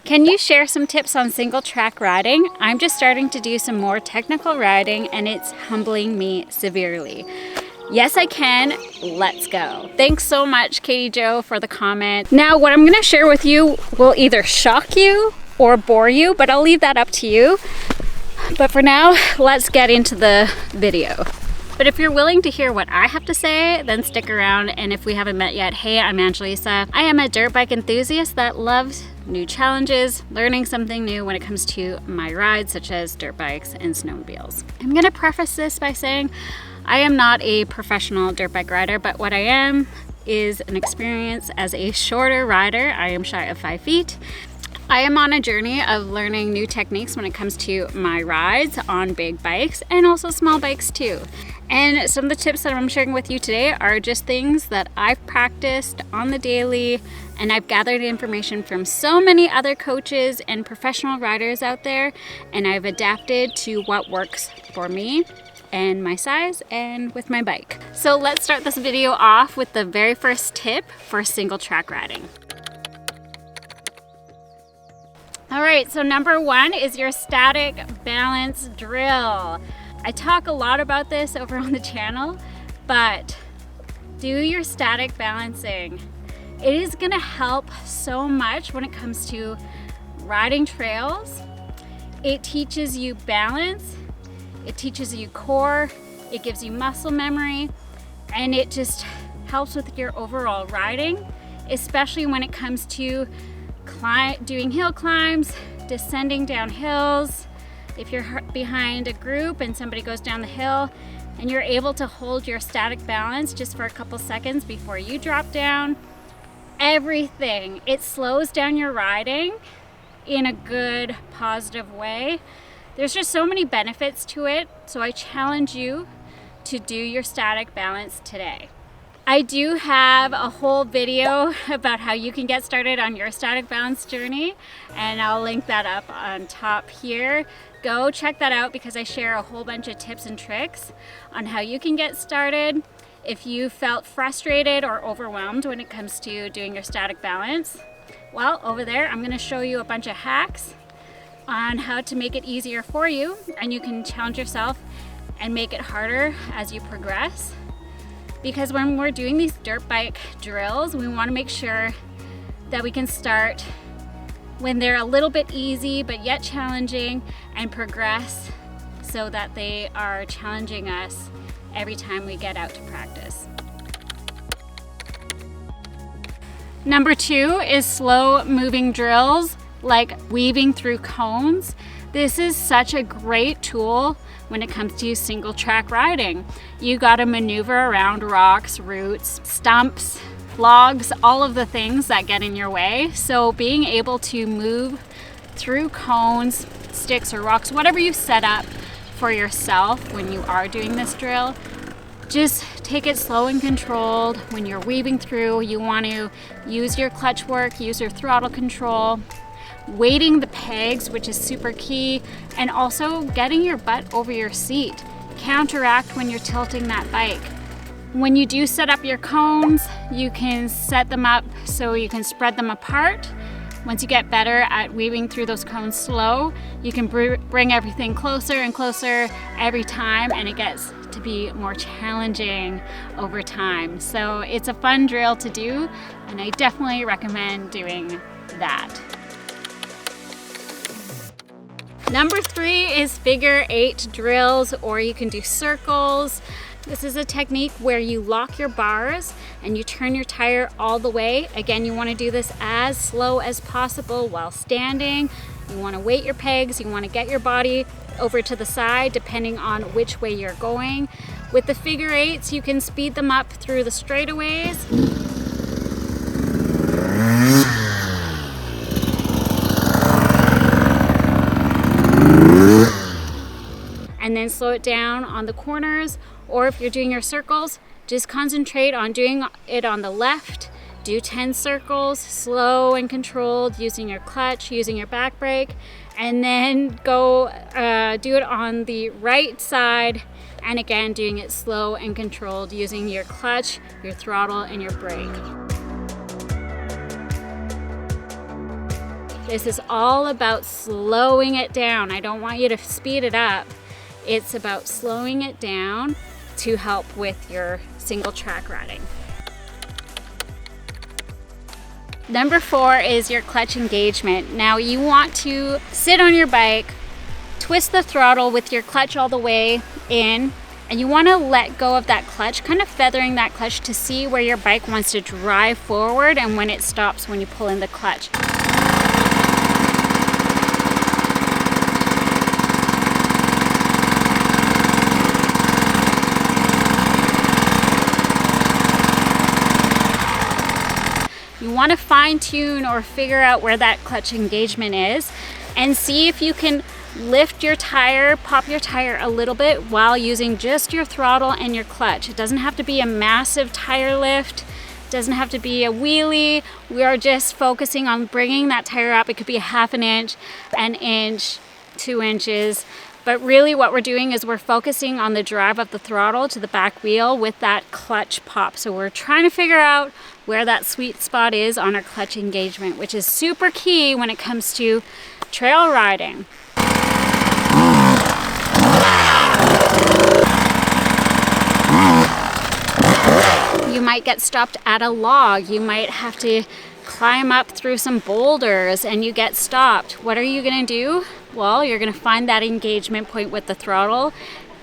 Can you share some tips on single track riding? I'm just starting to do some more technical riding and it's humbling me severely. Yes, I can. Let's go. Thanks so much, Katie Jo, for the comment. Now, what I'm gonna share with you will either shock you or bore you, but I'll leave that up to you. But for now, let's get into the video. But if you're willing to hear what I have to say, then stick around. And if we haven't met yet, hey, I'm Angelisa. I am a dirt bike enthusiast that loves new challenges, learning something new when it comes to my rides, such as dirt bikes and snowmobiles. I'm gonna preface this by saying I am not a professional dirt bike rider, but what I am is an experience as a shorter rider. I am shy of 5 feet. I am on a journey of learning new techniques when it comes to my rides on big bikes and also small bikes too. And some of the tips that I'm sharing with you today are just things that I've practiced on the daily, and I've gathered information from so many other coaches and professional riders out there, and I've adapted to what works for me and my size and with my bike. So let's start this video off with the very first tip for single track riding. All right, so number one is your static balance drill. I talk a lot about this over on the channel, but do your static balancing. It is gonna help so much when it comes to riding trails. It teaches you balance, it teaches you core, it gives you muscle memory, and it just helps with your overall riding, especially when it comes to doing hill climbs, descending down hills. If you're behind a group and somebody goes down the hill and you're able to hold your static balance just for a couple seconds before you drop down, everything, it slows down your riding in a good, positive way. There's just so many benefits to it, so I challenge you to do your static balance today. I do have a whole video about how you can get started on your static balance journey, and I'll link that up on top here. Go check that out because I share a whole bunch of tips and tricks on how you can get started if you felt frustrated or overwhelmed when it comes to doing your static balance. Well, over there, I'm gonna show you a bunch of hacks on how to make it easier for you, and you can challenge yourself and make it harder as you progress. Because when we're doing these dirt bike drills, we want to make sure that we can start when they're a little bit easy but yet challenging, and progress so that they are challenging us every time we get out to practice. Number two is slow moving drills like weaving through cones. This is such a great tool when it comes to single track riding. You gotta maneuver around rocks, roots, stumps, logs, all of the things that get in your way. So being able to move through cones, sticks, or rocks, whatever you set up for yourself when you are doing this drill, just take it slow and controlled. When you're weaving through, you want to use your clutch work, use your throttle control, weighting the pegs, which is super key, and also getting your butt over your seat. Counteract when you're tilting that bike. When you do set up your cones, you can set them up so you can spread them apart. Once you get better at weaving through those cones slow, you can bring everything closer and closer every time, and it gets to be more challenging over time. So it's a fun drill to do, and I definitely recommend doing that. Number three is figure 8 drills, or you can do circles. This is a technique where you lock your bars and you turn your tire all the way. Again, you want to do this as slow as possible while standing. You want to weight your pegs, you want to get your body over to the side depending on which way you're going. With the figure 8s, you can speed them up through the straightaways. And then slow it down on the corners, or if you're doing your circles, just concentrate on doing it on the left. Do 10 circles, slow and controlled, using your clutch, using your back brake, and then go do it on the right side, and again doing it slow and controlled, using your clutch, your throttle, and your brake. This is all about slowing it down. I don't want you to speed it up. It's about slowing it down to help with your single track riding. Number 4 is your clutch engagement. Now you want to sit on your bike, twist the throttle with your clutch all the way in, and you want to let go of that clutch, kind of feathering that clutch to see where your bike wants to drive forward and when it stops when you pull in the clutch. You want to fine tune or figure out where that clutch engagement is and see if you can lift your tire, pop your tire a little bit while using just your throttle and your clutch. It doesn't have to be a massive tire lift. It doesn't have to be a wheelie. We are just focusing on bringing that tire up. It could be a half an inch, 2 inches. But really what we're doing is we're focusing on the drive of the throttle to the back wheel with that clutch pop. So we're trying to figure out where that sweet spot is on our clutch engagement, which is super key when it comes to trail riding. You might get stopped at a log. You might have to climb up through some boulders and you get stopped. What are you gonna do? Well, you're gonna find that engagement point with the throttle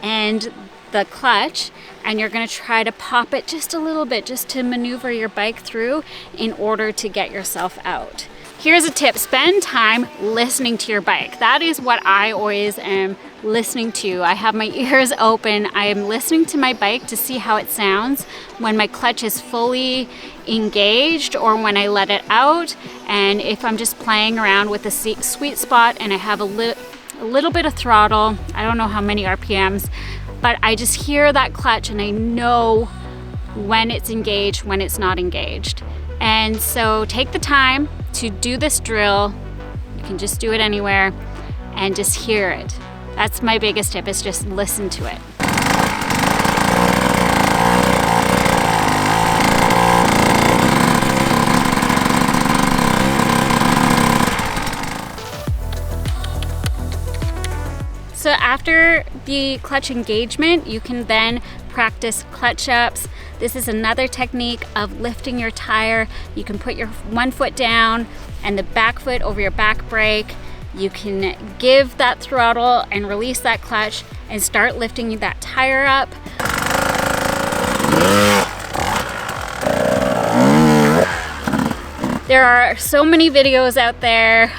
and the clutch, and you're gonna try to pop it just a little bit, just to maneuver your bike through in order to get yourself out. Here's a tip: spend time listening to your bike. That is what I always am listening to. I have my ears open. I am listening to my bike to see how it sounds when my clutch is fully engaged or when I let it out, and if I'm just playing around with the sweet spot and I have a little bit of throttle. I don't know how many RPMs, but I just hear that clutch and I know when it's engaged, when it's not engaged. And so take the time to do this drill. You can just do it anywhere and just hear it. That's my biggest tip, is just listen to it. So after the clutch engagement, you can then practice clutch ups. This is another technique of lifting your tire. You can put your one foot down and the back foot over your back brake. You can give that throttle and release that clutch and start lifting that tire up. There are so many videos out there.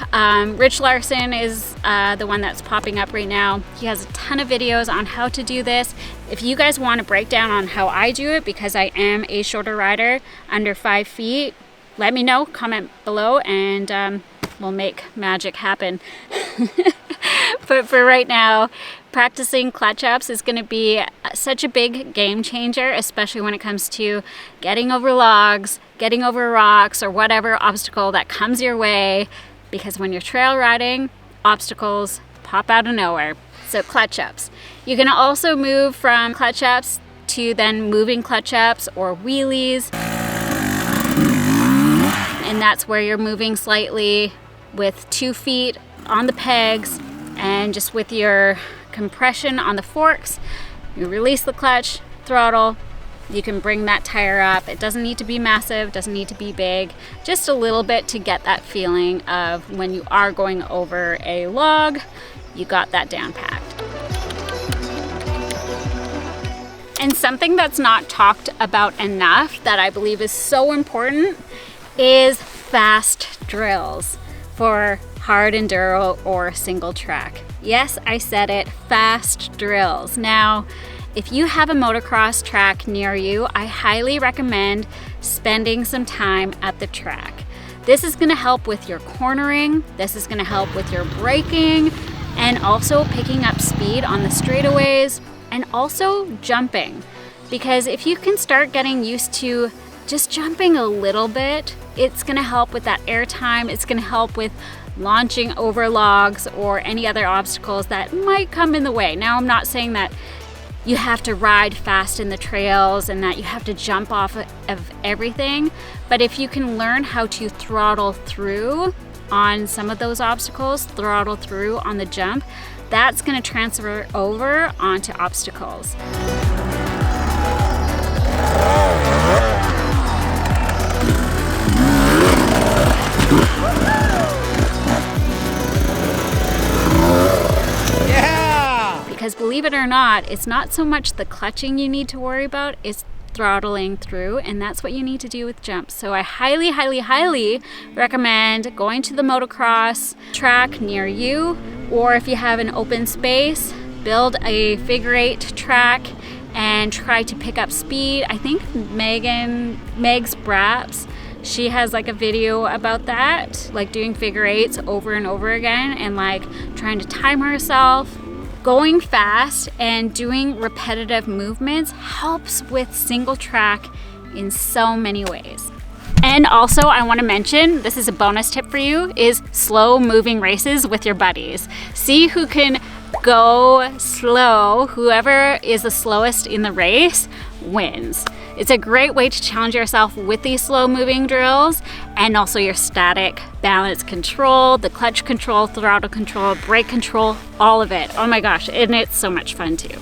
Rich Larson is the one that's popping up right now. He has a ton of videos on how to do this. If you guys want a breakdown on how I do it, because I am a shorter rider, under 5 feet, let me know, comment below, and we'll make magic happen. But for right now, practicing clutch ups is going to be such a big game changer, especially when it comes to getting over logs, getting over rocks, or whatever obstacle that comes your way, because when you're trail riding, obstacles pop out of nowhere. So clutch ups. You can also move from clutch ups to then moving clutch ups or wheelies, and that's where you're moving slightly with 2 feet on the pegs, and just with your compression on the forks, you release the clutch, throttle, you can bring that tire up. It doesn't need to be massive, doesn't need to be big, just a little bit to get that feeling of when you are going over a log, you got that down packed. And something that's not talked about enough that I believe is so important is fast drills for hard enduro or single track. Yes, I said it, fast drills. Now, if you have a motocross track near you, I highly recommend spending some time at the track. This is gonna help with your cornering, this is gonna help with your braking, and also picking up speed on the straightaways, and also jumping. Because if you can start getting used to just jumping a little bit, it's gonna help with that air time, it's gonna help with launching over logs or any other obstacles that might come in the way. Now, I'm not saying that you have to ride fast in the trails and that you have to jump off of everything, but if you can learn how to throttle through on some of those obstacles, throttle through on the jump, that's going to transfer over onto obstacles. Because believe it or not, it's not so much the clutching you need to worry about, it's throttling through, and that's what you need to do with jumps. So I highly, highly, highly recommend going to the motocross track near you, or if you have an open space, build a figure 8 track and try to pick up speed. I think Meg's Braps, she has like a video about that, like doing figure 8s over and over again and like trying to time herself. Going fast and doing repetitive movements helps with single track in so many ways. And also I want to mention, this is a bonus tip for you, is slow moving races with your buddies. See who can go slow. Whoever is the slowest in the race wins. It's a great way to challenge yourself with these slow moving drills, and also your static balance control, the clutch control, throttle control, brake control, all of it. Oh my gosh, and it's so much fun too.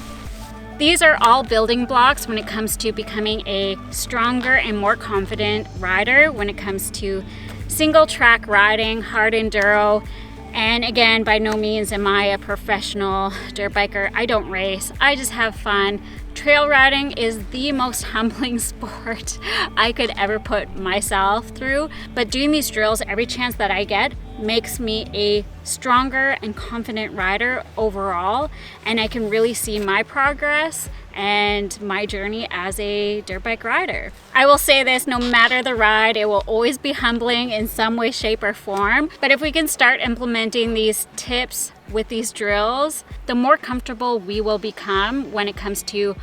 These are all building blocks when it comes to becoming a stronger and more confident rider when it comes to single track riding, hard enduro. And again, by no means am I a professional dirt biker. I don't race, I just have fun. Trail riding is the most humbling sport I could ever put myself through, but doing these drills every chance that I get makes me a stronger and confident rider overall, and I can really see my progress and my journey as a dirt bike rider. I will say this, no matter the ride, it will always be humbling in some way, shape, or form, but if we can start implementing these tips with these drills, the more comfortable we will become when it comes to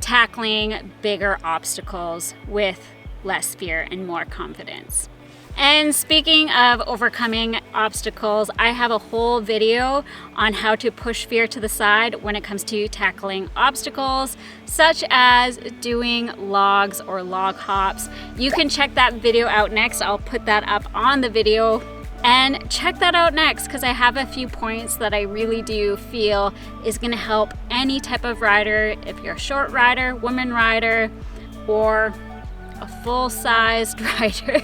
tackling bigger obstacles with less fear and more confidence. And speaking of overcoming obstacles, I have a whole video on how to push fear to the side when it comes to tackling obstacles, such as doing logs or log hops. You can check that video out next. I'll put that up on the video. And check that out next, because I have a few points that I really do feel is going to help any type of rider, if you're a short rider, woman rider, or a full-sized rider.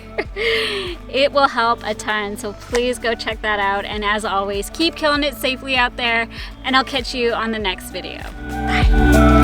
It will help a ton, so please go check that out. And as always, keep killing it safely out there, and I'll catch you on the next video. Bye.